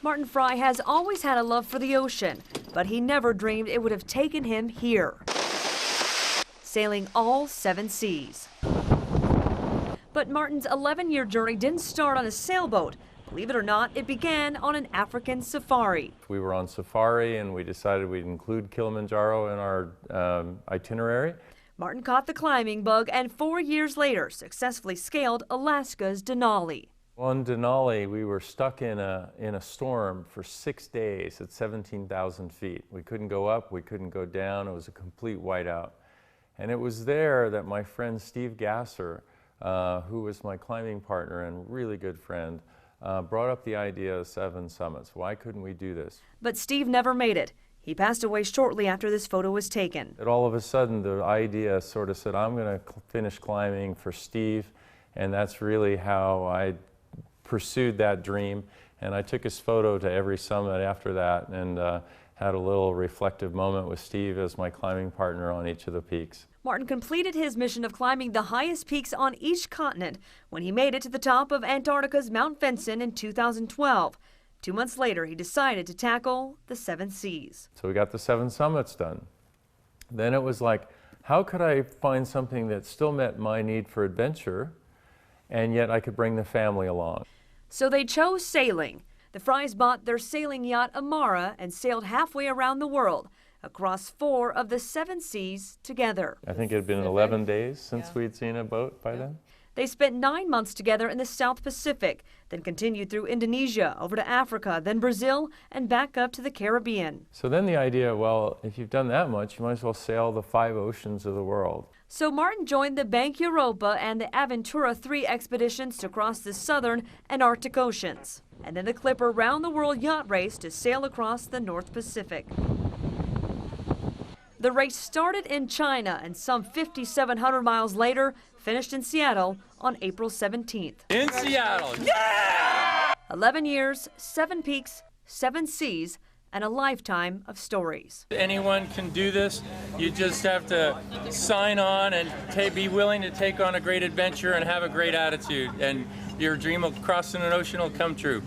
Martin Fry has always had a love for the ocean, but he never dreamed it would have taken him here, sailing all 7 seas. But Martin's 11-year journey didn't start on a sailboat. Believe it or not, it began on an African safari. We were on safari and we decided we'd include Kilimanjaro in our itinerary. Martin caught the climbing bug and 4 years later successfully scaled Alaska's Denali. On Denali, we were stuck in a storm for 6 days at 17,000 feet. We couldn't go up, we couldn't go down. It was a complete whiteout. And it was there that my friend Steve Gasser, who was my climbing partner and really good friend, brought up the idea of 7 summits. Why couldn't we do this? But Steve never made it. He passed away shortly after this photo was taken. And all of a sudden, the idea sort of said, I'm going to finish climbing for Steve, and that's really how I pursued that dream. And I took his photo to every summit after that and had a little reflective moment with Steve as my climbing partner on each of the peaks. Martin completed his mission of climbing the highest peaks on each continent when he made it to the top of Antarctica's Mount Vinson in 2012. 2 months later, he decided to tackle the 7 seas. So we got the 7 summits done. Then it was like, how could I find something that still met my need for adventure, and yet I could bring the family along? So they chose sailing. The Frys bought their sailing yacht Amara and sailed halfway around the world, across 4 of the 7 seas together. I think it had been 11 days since we'd seen a boat by then. They spent 9 months together in the South Pacific, then continued through Indonesia, over to Africa, then Brazil, and back up to the Caribbean. So then the idea, well, if you've done that much, you might as well sail the 5 oceans of the world. So Martin joined the Bank Europa and the Aventura 3 expeditions to cross the southern and Arctic oceans, and then the Clipper round-the-world yacht race to sail across the North Pacific. The race started in China and some 5,700 miles later finished in Seattle on April 17th. In Seattle, yeah! 11 years, 7 peaks, 7 seas, and a lifetime of stories. Anyone can do this. You just have to sign on and be willing to take on a great adventure and have a great attitude, and your dream of crossing an ocean will come true.